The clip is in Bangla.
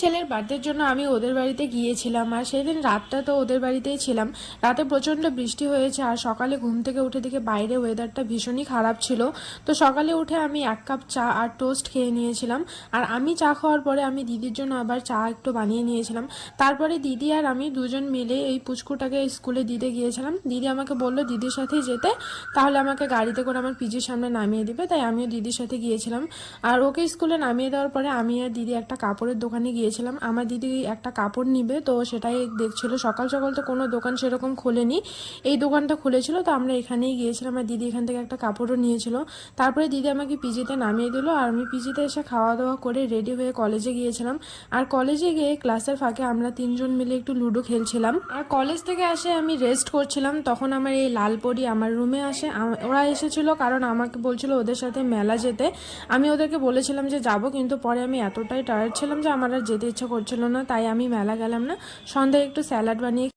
ছেলের বার্থডের জন্য আমি ওদের বাড়িতে গিয়েছিলাম, আর সেদিন রাতটা তো ওদের বাড়িতেই ছিলাম। রাতে প্রচণ্ড বৃষ্টি হয়েছে, আর সকালে ঘুম থেকে উঠে দেখে বাইরে ওয়েদারটা ভীষণই খারাপ ছিল। তো সকালে উঠে আমি 1 কাপ চা আর টোস্ট খেয়ে নিয়েছিলাম। আর আমি চা খাওয়ার পরে আমি দিদির জন্য আবার চা একটু বানিয়ে নিয়েছিলাম। তারপরে দিদি আর আমি দুজন মিলে এই পুচকুটাকে স্কুলে দিতে গিয়েছিলাম। দিদি আমাকে বললো দিদির সাথেই যেতে, তাহলে আমাকে গাড়িতে করে আমার পিজির সামনে নামিয়ে দিবে, তাই আমিও দিদির সাথে গিয়েছিলাম। আর ওকে স্কুলে নামিয়ে দেওয়ার পরে আমি আর দিদি একটা কাপড়ের দোকানে গিয়েছিলাম। আমার দিদি একটা কাপড় নিবে, তো সেটাই দেখছিল। সকাল সকাল তো কোনো দোকান সেরকম খোলেনি, এই দোকানটা খুলেছিল, তো আমরা এখানেই গিয়েছিলাম। আর দিদি এখান থেকে একটা কাপড়ও নিয়েছিল। তারপরে দিদি আমাকে পিজিতে নামিয়ে দিল, আর আমি পিজিতে এসে খাওয়া দাওয়া করে রেডি হয়ে কলেজে গিয়েছিলাম। আর কলেজে গিয়ে ক্লাসের ফাঁকে আমরা 3জন মিলে একটু লুডো খেলছিলাম। আর কলেজ থেকে আসে আমি রেস্ট করছিলাম, তখন আমার এই লালপরি আমার রুমে আসে। ওরা এসেছিল কারণ আমাকে বলছিল ওদের সাথে মেলা যেতে। আমি ওদেরকে বলেছিলাম যে যাব, কিন্তু পরে আমি এতটাই টায়ার্ড ছিলাম যে আমার আর যেতে ইচ্ছা করছিল না, তাই আমি মেলা গেলাম না। সন্ধ্যায় একটু স্যালাড বানিয়ে